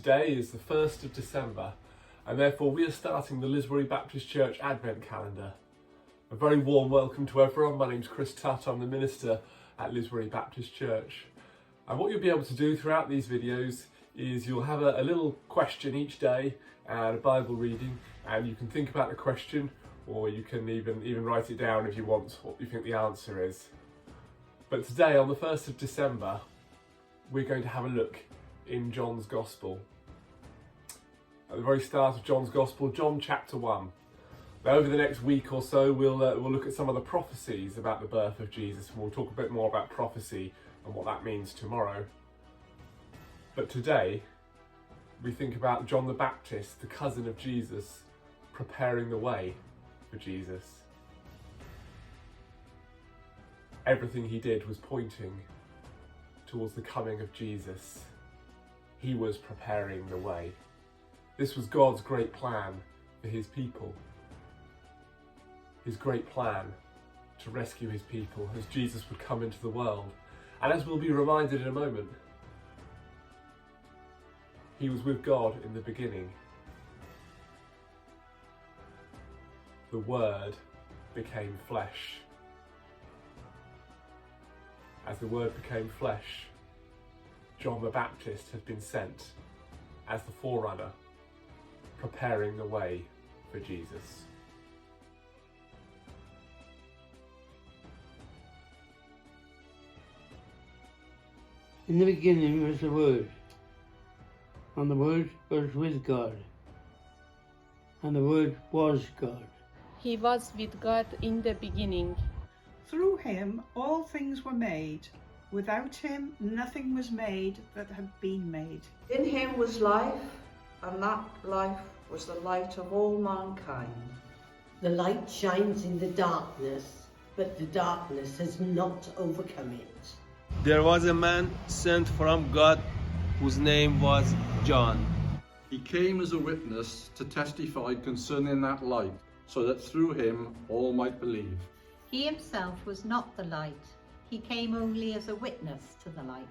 Today is the 1st of December, and therefore we are starting the Lisbury Baptist Church Advent Calendar. A very warm welcome to everyone. My name's Chris Tutt, I'm the minister at Lisbury Baptist Church. And what you'll be able to do throughout these videos is you'll have a little question each day and a Bible reading, and you can think about the question, or you can even write it down if you want what you think the answer is. But today, on the 1st of December, we're going to have a look in John's Gospel. At the very start of John's Gospel, John chapter 1. Now, over the next week or so, we'll look at some of the prophecies about the birth of Jesus, and we'll talk a bit more about prophecy and what that means tomorrow. But today, we think about John the Baptist, the cousin of Jesus, preparing the way for Jesus. Everything he did was pointing towards the coming of Jesus. He was preparing the way. This was God's great plan for his people. His great plan to rescue his people as Jesus would come into the world. And as we'll be reminded in a moment, he was with God in the beginning. The Word became flesh. As the Word became flesh, John the Baptist had been sent as the forerunner, preparing the way for Jesus. In the beginning was the Word, and the Word was with God, and the Word was God. He was with God in the beginning. Through him all things were made. Without him nothing was made that had been made. In him was life, and that life was the light of all mankind. The light shines in the darkness, but the darkness has not overcome it. There was a man sent from God whose name was John. He came as a witness to testify concerning that light, so that through him all might believe. He himself was not the light. He came only as a witness to the light.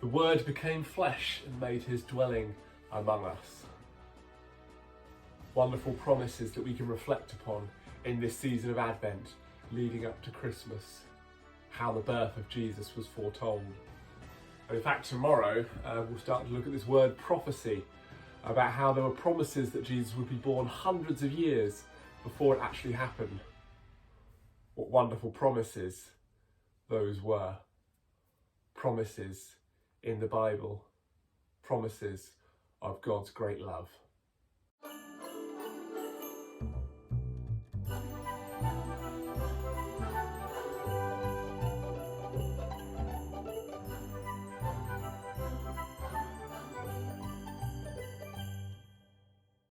The Word became flesh and made his dwelling among us. Wonderful promises that we can reflect upon in this season of Advent leading up to Christmas. How the birth of Jesus was foretold. And in fact, tomorrow we'll start to look at this word prophecy, about how there were promises that Jesus would be born hundreds of years before it actually happened. What wonderful promises those were. Promises in the Bible. Promises of God's great love.